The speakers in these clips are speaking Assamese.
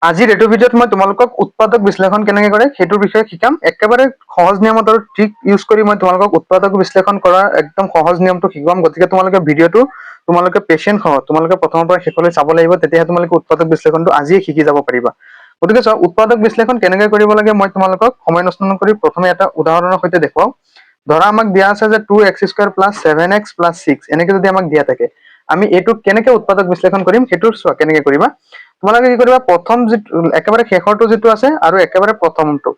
আজিৰ এইটো ভিডিঅ'ত মই তোমালোকক উৎপাদক বিশ্লেষণ কেনেকৈ কৰে সেইটোৰ বিষয়ে শিকাম। একেবাৰে সহজ নিয়মত আৰু ট্ৰিক ইউজ কৰি মই তোমালোকক উৎপাদক বিশ্লেষণ কৰা একদম সহজ নিয়মটো শিকাম। গতিকে তোমালোকে ভিডিঅ'টো তোমালোকে পেচেণ্ট হও, তোমালোকে প্ৰথমৰ পৰা শেষলৈ চাব লাগিব, তেতিয়াহে তোমালোকে উৎপাদক বিশ্লেষণটো আজিয়ে শিকি যাব পাৰিবা। গতিকে চোৱা, উৎপাদক বিশ্লেষণ কেনেকৈ কৰিব লাগে মই তোমালোকক সময় নষ্ট নকৰি প্ৰথমে এটা উদাহৰণৰ সৈতে দেখুৱাও। ধৰা আমাক দিয়া আছে যে 2x² + 7x + 6 এনেকৈ যদি আমাক দিয়া থাকে, আমি এইটোক কেনেকৈ উৎপাদক বিশ্লেষণ কৰিম সেইটো চোৱা কেনেকৈ কৰিবা। তোমালোকে কি কৰিবা, প্ৰথম যিটো একেবাৰে শেষৰটো যিটো আছে আৰু একেবাৰে প্ৰথমটো,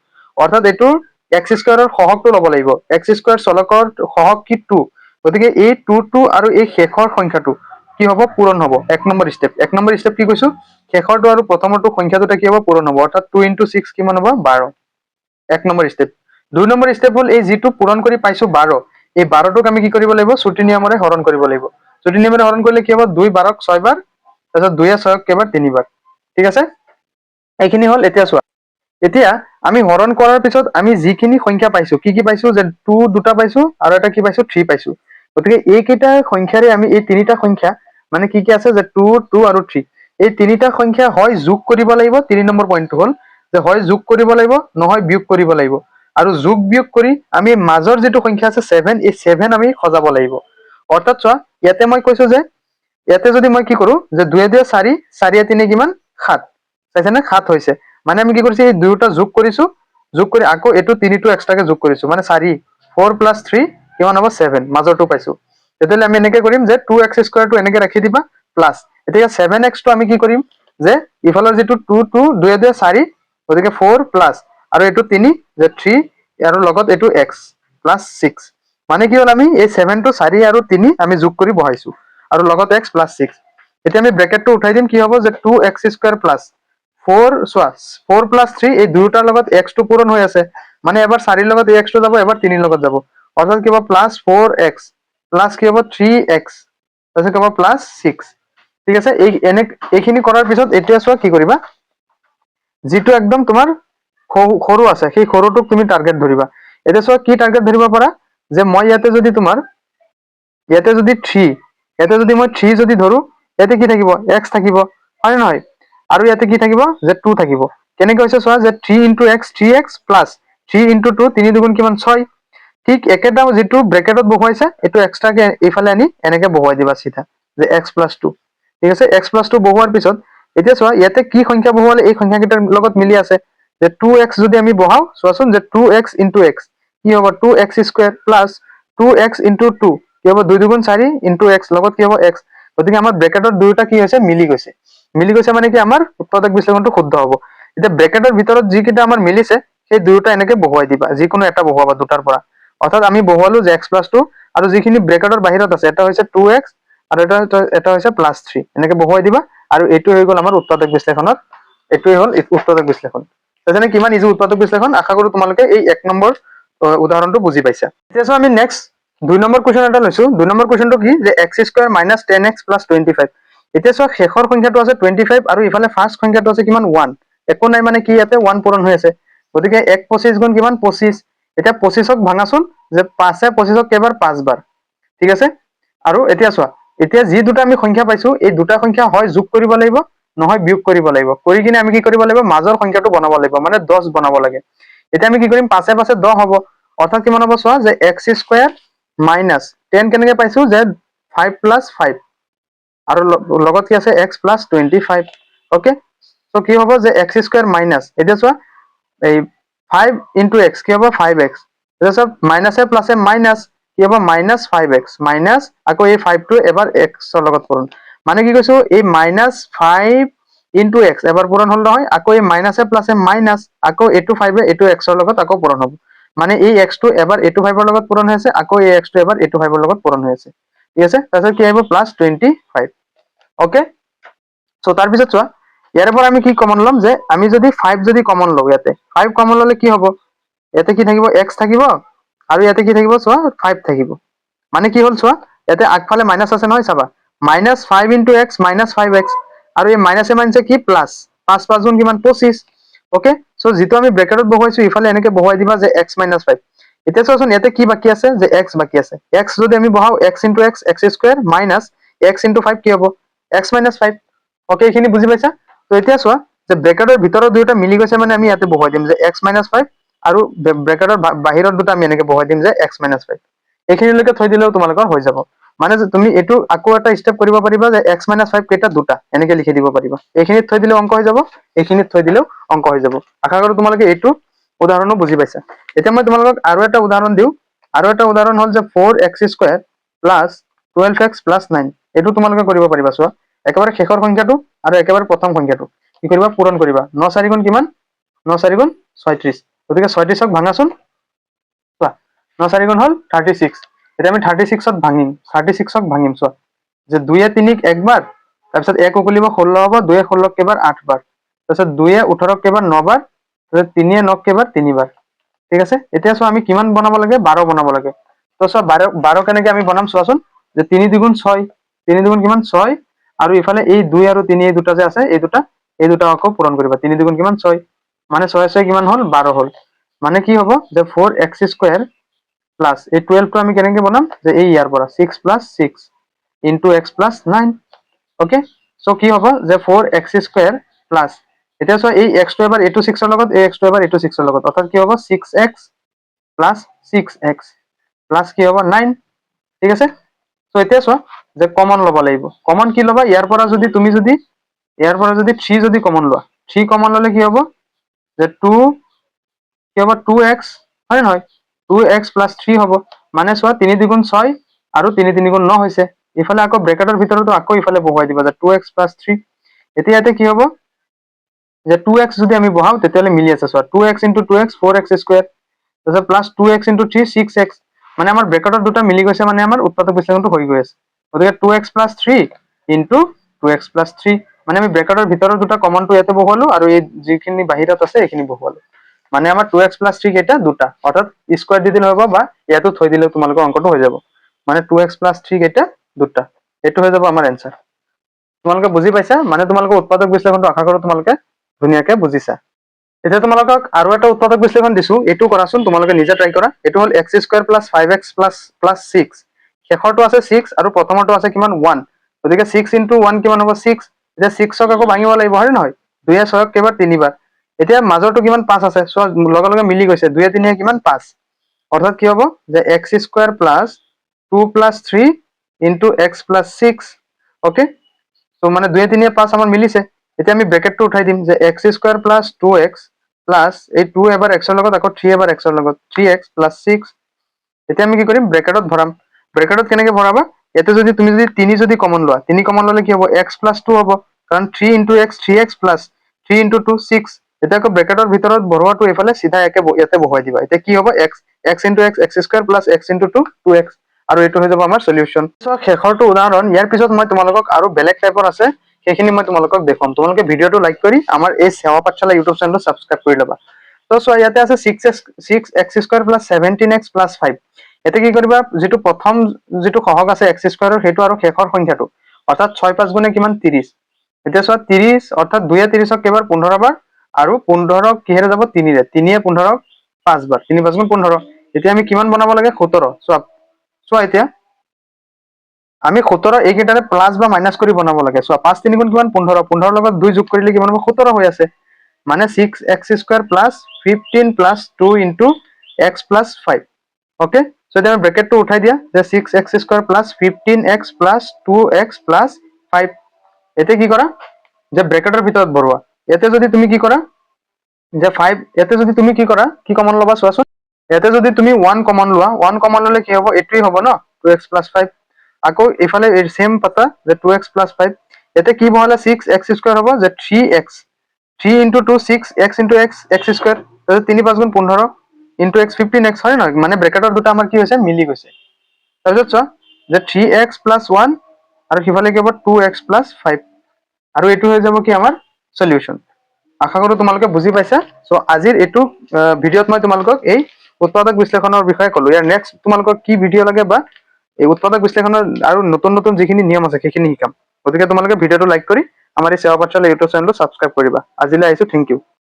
অৰ্থাৎ এইটো x² সহগটো ল'ব লাগিব। x² চলকৰ সহগ কি 2, গতিকে এই 2 আৰু এই শেষৰ সংখ্যাটো কি হ'ব, পূৰণ হ'ব। এক নম্বৰ ষ্টেপ কি কৈছো, শেষৰটো আৰু প্ৰথমৰটো সংখ্যা দুটা কি হ'ব, পূৰণ হ'ব। অৰ্থাৎ 2 × 6 কিমান হ'ব, 12। এক নম্বৰ ষ্টেপ। দুই নম্বৰ ষ্টেপ হ'ল এই যিটো পূৰণ কৰি পাইছো 12, এই 12টোক আমি কি কৰিব লাগিব, চুটি নিয়মেৰে হৰণ কৰিব লাগিব। চুটি নিয়মেৰে হৰণ কৰিলে কি হ'ব, 2 12ক 6 বাৰ, তাৰপিছত 2 6ক কেইবাৰ, 3 বাৰ। ঠিক আছে, এইখিনি হ'ল। এতিয়া চোৱা, এতিয়া আমি হৰণ কৰাৰ পিছত আমি যিখিনি সংখ্যা পাইছো, কি পাইছো, যে 2 দুটা পাইছো আৰু এটা কি পাইছো, 3 পাইছো। গতিকে এইকেইটা সংখ্যাৰে আমি এই তিনিটা সংখ্যা মানে কি আছে, যে 2 2 আৰু 3, এই তিনিটা সংখ্যা হয় যোগ কৰিব লাগিব। 3 নম্বৰ পইণ্টটো হ'ল যে হয় যোগ কৰিব লাগিব, নহয় বিয়োগ কৰিব লাগিব। আৰু যোগ বিয়োগ কৰি আমি মাজৰ যিটো সংখ্যা আছে 7, এই 7 আমি সজাব লাগিব। অৰ্থাৎ চোৱা, ইয়াতে মই কৈছো যে ইয়াতে যদি মই কি কৰো, যে 2 2 4, 4 3 কিমান, 7, চাইছেনে, 7 হৈছে। মানে আমি কি কৰিছো, এই দুয়োটা যোগ কৰিছো, যোগ কৰি আকৌ এইটো 3টো এক্সট্ৰাকে যোগ কৰিছো, মানে 4 4 + 3 কিমান হ'ব, 7, মাজৰটো পাইছো। তেতিয়াহ'লে আমি এনেকে কৰিম যে 2x² টো এনেকে ৰাখি দিবা প্লাছ, এতিয়া 7x টো আমি কি কৰিম, যে ইফালৰ যিটো 2 2 2 2 4, গতিকে 4 প্লাছ আৰু এইটো 3, যে 3 আৰু লগত এইটো x প্লাছ 6, মানে কি হ'ল, আমি এই 7 টো 4 আৰু 3 আমি যোগ কৰি বহাইছো আৰু লগত x প্লাছ 6। এতিয়া আমি ব্ৰেকেটটো উঠাই দিম, কি হ'ব, যে 2x² প্লাছ 4, চোৱা 4 + 3, এই দুয়োটাৰ লগত x টো পূৰণ হৈ আছে, মানে এবাৰ 4 লগত এই x টো যাব, এবাৰ 3 লগত যাব, অৰ্থাৎ কি হ'ব, প্লাছ 4x প্লাছ কি হ'ব, 3x, তাৰপিছত কি হ'ব, প্লাছ 6। ঠিক আছে, এইখিনি কৰাৰ পিছত এতিয়া চোৱা কি কৰিবা, যিটো একদম তোমাৰ সৰু আছে সেই সৰুটোক তুমি টাৰ্গেট ধৰিবা। এতিয়া চোৱা কি টাৰ্গেট ধৰিব পাৰা, যে মই ইয়াতে যদি তোমাৰ ইয়াতে যদি 3, ইয়াতে যদি মই 3 যদি ধৰো, ইয়াতে কি থাকিব, x থাকিব, হয় নহয়, আৰু ইয়াতে কি থাকিব, যে 2 থাকিব। কেনেকৈ হৈছে চোৱা, যে 3 × x 3x প্লাছ 3 × 2 3 2 কিমান, 6। ঠিক একেটা যিটো ব্ৰেকেটত বহুৱাইছে, এইটো এক্সট্ৰাকে এইফালে আনি এনেকে বহুৱাই দিবা চিধা, যে x + 2। ঠিক আছে, x + 2 বহুৱাৰ পিছত এতিয়া চোৱা, ইয়াতে কি সংখ্যা বহুৱালে এই সংখ্যাকেইটাৰ লগত মিলি আছে, যে 2x যদি আমি বহাও, চোৱাচোন, যে 2x × x কি হ'ব, 2x² প্লাছ 2x × 2 কি হ'ব, 2 2 4 × x লগত কি হ'ব, x। গতিকে আমাৰ ব্ৰেকেটৰ দুয়োটা কি হৈছে, মিলি গৈছে। মিলি গৈছে মানে কি, আমাৰ উৎপাদক বিশ্লেষণটো শুদ্ধ হ'ব। এতিয়া ব্ৰেকেটৰ ভিতৰত যিকেইটা আমাৰ মিলিছে, সেই দুয়োটা এনেকে বহুৱাই দিবা, যিকোনো এটা বহুৱাবা দুটাৰ পৰা। অৰ্থাৎ আমি বহুৱালো যে x + 2, আৰু যিখিনি ব্ৰেকেটৰ বাহিৰত আছে, এটা হৈছে 2x আৰু এটা হৈছে +3, এনেকে বহুৱাই দিবা। আৰু এইটো হৈ গ'ল আমাৰ উৎপাদক বিশ্লেষণত, এইটোৱে হ'ল উৎপাদক বিশ্লেষণ। যেনে কিমান ইজি উৎপাদক বিশ্লেষণ, আশা কৰো তোমালোকে এই 1 নম্বৰ উদাহৰণটো বুজি পাইছা। এতিয়া চোৱা, আমি নেক্সট 2 নম্বৰ কুৱেশ্যন এটা লৈছো। 2 নম্বৰ কুৱেশ্যনটো কি, যে x² - 10x + 25। এতিয়া চোৱা, শেষৰ সংখ্যাটো আছে 25 আৰু ইফালে ফাৰ্ষ্ট সংখ্যাটো আছে কিমান, 1। একো নাই, মানে কি ইয়াতে 1 পূৰণ হৈ আছে, গতিকে 1 25 গুণ কিমান, 25। এতিয়া 25ক ভাঙাচোন, যে 5 25ক কেইবাৰ, 5 বাৰ। ঠিক আছে, আৰু এতিয়া চোৱা, এতিয়া যি দুটা আমি সংখ্যা পাইছো, এই দুটা সংখ্যা হয় যোগ কৰিব লাগিব, নহয় বিয়োগ কৰিব লাগিব। কৰি কিনে আমি কি কৰিব লাগিব, মাজৰ সংখ্যাটো বনাব লাগিব, মানে 10 বনাব লাগে। এতিয়া আমি কি কৰিম, 5 5 10 হ'ব, অৰ্থাৎ কিমান হ'ব চোৱা, যে x² - 10 কেনেকে পাইছো, যে 5 + 5 আৰু লগত কি আছে, x + 25। অকে, তো কি হ'ব, যে x² মাইনাছ, এতিয়া চোৱা, এই 5 × x কি হ'ব, 5x, এতিয়া চোৱা, মাইনাছে প্লাছে মাইনাছ, কি হ'ব, -5x, মাইনাছ আকৌ এই 5টো এবাৰ x ৰ লগত পূৰণ, মানে কি কৈছো, এই -5 × x এবাৰ পূৰণ হ'ল নহয়, আকৌ এই মাইনাছে প্লাছে মাইনাছ, আকৌ এইটো 5 এইটো x ৰ লগত আকৌ পূৰণ হ'ব, মানে এই x টো এবাৰ এইটো 5 ৰ লগত পূৰণ হৈ আছে, আকৌ এই x টো এবাৰ এইটো 5 ৰ লগত পূৰণ হৈ আছে। ঠিক আছে, তাৰপিছত কি আহিব, +25। অকে, চ' তাৰপিছত চোৱা, ইয়াৰ পৰা আমি কি কমন ল'ম, যে আমি যদি 5 যদি কমন লওঁ, ইয়াতে 5 কমন ল'লে কি হ'ব, ইয়াতে কি থাকিব, x থাকিব, আৰু ইয়াতে কি থাকিব, চোৱা, 5 থাকিব। মানে কি হ'ল চোৱা, ইয়াতে আগফালে মাইনাছ আছে নহয়, চাবা, -5 × x -5x, আৰু এই মাইনাছে মাইনাছে কি, প্লাছ, 5 5 গুণ কিমান, 25। অকে, চ' যিটো আমি ব্ৰেকেটত বহুৱাইছো, ইফালে এনেকে বহুৱাই দিবা, যে x - 5। এতিয়া চোৱাচোন, ইয়াতে কি বাকী আছে, যে x বাকী আছে। x যদি আমি বহাও, x × x x² - x × 5 কি হ'ব, x - 5। অকে, এইখিনি বুজি পাইছা। তো এতিয়া চোৱা, যে ব্ৰেকেটৰ ভিতৰত দুটা মিলি গৈছে মানে আমি ইয়াতে বহুৱাই দিম যে x - 5 আৰু ব্ৰেকেটৰ বাহিৰত দুটা আমি এনেকে বহুৱাই দিম যে x - 5 এইখিনিলৈকে থৈ দিলেও তোমালোকৰ হৈ যাব মানে যে তুমি এইটো আকৌ এটা স্টেপ কৰিব পাৰিবা যে x - 5 কেইটা দুটা এনেকে লিখি দিব পাৰিবা এইখিনিত থৈ দিলেও অংক হৈ যাব এইখিনিত থৈ দিলেও অংক হৈ যাব আশা কৰো তোমালোকে এইটো উদাহৰণো বুজি পাইছা এতিয়া মই তোমালোকক আৰু এটা উদাহৰণ দিওঁ আৰু এটা উদাহৰণ হ'ল যে 4x² + 12x + 9 এইটো তোমালোকে কৰিব পাৰিবা চোৱা একেবাৰে শেষৰ সংখ্যাটো আৰু একেবাৰে প্ৰথম সংখ্যাটো কি কৰিবা পূৰণ কৰিবা 9 4 গুণ কিমান 9 4 গুণ 36 গতিকে 36ক ভাঙাচোন চোৱা 9 4 গুণ হ'ল 36 এতিয়া আমি 36ত ভাঙিম 36ক ভাঙিম চোৱা যে 2 এ 3ক একবাৰ তাৰপিছত 1 উকলিব 16 হ'ব 2 এ 16ক কেইবাৰ 8 বাৰ তাৰপিছত 2 এ 18ক কেইবাৰ 9 বাৰ তাৰপিছত 3 এ 9ক কেইবাৰ 3 বাৰ ঠিক আছে এতিয়া চোৱা আমি কিমান বনাব লাগে 12 বনাব লাগে তো চোৱা 12 কেনেকে আমি বনাম চোৱাচোন যে 3 2 গুণ 6 3 2 গুণ কিমান 6 আৰু ইফালে এই 2 আৰু 3 এই দুটা যে আছে এই দুটা আকৌ পূৰণ কৰিবা 3 2 গুণ কিমান 6 মানে 6 6 কিমান হ'ল 12 হ'ল মানে কি হ'ব যে 4x² প্লাস এই 12 টো আমি কেনেকে বনাম যে এই ইয়াৰ পৰা 6 + 6 * x + 9 ওকে সো কি হ'ব যে 4x² প্লাস এতিয়া চোৱা এই x টো এবাৰ এইটো 6 ৰ লগত এই x টো এবাৰ এইটো 6 ৰ লগত অৰ্থাৎ কি হ'ব 6x + 6x প্লাস কি হ'ব 9 ঠিক আছে সো এতিয়া চোৱা যে কমন ল'ব লাগিব কমন কি ল'বা ইয়াৰ পৰা যদি 3 যদি কমন লোৱা 3 কমন ল'লে কি হ'ব যে 2 কি হ'ব 2x হয় নহয় 2x + 3 হ'ব মানে চোৱা 3 2 গুণ 6 আৰু 3 3 গুণ 9 হৈছে ইফালে আকৌ ব্ৰেকেটৰ ভিতৰতো আকৌ ইফালে বহুৱাই দিবা যে 2x + 3 এতিয়া ইয়াতে কি হ'ব যে 2x যদি আমি বহাও তেতিয়ালে মিলি আছে চোৱা 2x * 2x 4x² তাৰপিছত প্লাস 2x * 3 6x মানে আমাৰ ব্ৰেকেটৰ দুটা মিলি গৈছে মানে আমাৰ উৎপাদক বিশ্লেষণটো হৈ গৈ আছে গতিকে 2x + 3 * 2x + 3 মানে আমি ব্ৰেকেটৰ ভিতৰৰ দুটা কমনটো ইয়াতে বহুৱালো আৰু এই যিখিনি বাহিৰত আছে এইখিনি বহুৱালো মানে আমাৰ 2x + 3 কেইটা দুটা অৰ্থাৎ স্কয়াৰ দি দিলে হ'ব বা ইয়াতো থৈ দিলে তোমালোকৰ অংকটো হৈ যাব মানে 2x + 3 কেইটা দুটা এইটো হৈ যাব আমাৰ এনসাৰ তোমালোকে বুজি পাইছা মানে তোমালোকৰ উৎপাদক বিশ্লেষণটো আশা কৰো তোমালোকে ধুনীয়াকে বুজিছা এতিয়া তোমালোকক আৰু এটা উৎপাদক বিশ্লেষণ দিছো এইটো কৰাচোন তোমালোকে নিজে ট্ৰাই কৰা এইটো হ'ল x² + 5x + 6 শেষৰটো আছে 6 আৰু প্ৰথমৰটো আছে কিমান 1 গতিকে 6 * 1 কিমান হ'ব 6 এতিয়া 6ক আকৌ ভাঙিব লাগিব হয় নহয় 2 এ 6ক কেইবাৰ 3 বাৰ এতিয়া মাজৰটো কিমান 5 আছে সো লগে লগে মিলি গৈছে 2 এ 3 এ কিমান 5 অৰ্থাৎ কি হ'ব যে x² + 2 + 3 * x + 6 ওকে সো মানে 2 এ 3 এ 5 আমাৰ মিলিছে এতিয়া আমি ব্ৰেকেটটো উঠাই দিম যে x² + 2x প্লাস এই 2 এবাৰ x ৰ লগত আকৌ 3 এবাৰ x ৰ লগত 3x + 6 এতিয়া আমি কি কৰিম ব্ৰেকেটত ভৰাম ব্ৰেকেটত কেনেকে ভৰাবা এতে যদি তুমি যদি 3 যদি কমন লোৱা 3 কমন ললে কি হ'ব x + 2 হ'ব কাৰণ 3 * x 3x + 3 * 2 6 এটা আকৌ ব্ৰেকেটৰ ভিতৰত ভৰোৱাটো এফালে সিধা ইয়াতে বহুৱাই দিবা এতিয়া কি হ'ব x * x x² + x * 2 2x আৰু এইটো হৈ যাব আমাৰ সলিউশন সো শেষৰটো উদাহৰণ ইয়াৰ পিছত মই তোমালোকক আৰু বেলেগ টাইপৰ আছে সেইখিনি মই তোমালোকক দেখাম তোমালোকে ভিডিওটো লাইক কৰি আমাৰ এই সেৱা পাঠশালা ইউটিউব চেনেলটো সাবস্ক্ৰাইব কৰি ল'বা তো চোৱা ইয়াতে আছে 6x² + 17x + 5 এতে কি কৰিবা যেটো প্ৰথম যেটো সহগ আছে x² ৰ হেতু আৰু শেষৰ সংখ্যাটো অৰ্থাৎ 6 5 গুণে কিমান 30 এতিয়া চোৱা 30 অৰ্থাৎ 2 এ 30ক কেইবাৰ 15 বাৰ আৰু 15ক কিহেৰে যাব 3 ৰে 3 এ 15ক 5 বাৰ 3 5 গুণ 15 এতিয়া আমি কিমান বনাব লাগে 17 চোৱা এতিয়া আমি 17 এইকেইটাৰে প্লাস বা মাইনাস কৰি বনাব লাগে চোৱা 5 3 গুণ কিমান 15 15 লগত 2 যোগ কৰিলে কিমান হ'ব 17 হৈ আছে মানে 6x² + 15 + 2 * x + 5 ওকে সো এতিয়া ব্ৰেকেটটো উঠাই দিয়া যে 6x² + 15x + 2x + 5 এতে কি কৰা যে ব্ৰেকেটৰ ভিতৰত ভৰোৱা এতে যদি তুমি কি কৰা যে 5 এতে যদি তুমি কি কৰা কি কমন ল'বা চোৱাচোন এতে যদি তুমি 1 কমন লোৱা 1 কমন ললে কি হ'ব এটোই হ'ব ন 2x + 5 আকৌ ইফালে সেম পাতা যে 2x + 5 এতে কি বহালে 6x² হ'ব যে 3x 3 * 2 6x * x x² তাহলে 3 5 গুণ 15 * x 15x হয় নহয় মানে ব্ৰেকেটৰ দুটা আমাৰ কি হৈছে মিলি গৈছে তাৰপিছত চোৱা যে 3x + 1 আৰু সিফালে কি হ'ব 2x + 5 আৰু এইটো হৈ যাব কি আমাৰ সলিউশন আশা কৰো তোমালোকে বুজি পাইছা সো আজিৰ এইটো ভিডিওত মই তোমালোকক এই উৎপাদক বিশ্লেষণৰ বিষয়ে ক'লো ইয়াৰ নেক্সট তোমালোকক কি ভিডিও লাগে বা এই উৎপাদক বিশ্লেষণৰ আৰু নতুন নতুন যিখিনি নিয়ম আছে সেইখিনি শিকাম গতিকে তোমালোকে ভিডিওটো লাইক কৰি আমাৰ এই সেৱা পাঠশালা ইউটিউব চেনেলটো সাবস্ক্ৰাইব কৰিবা আজিলৈ আহিছো থ্যাংক ইউ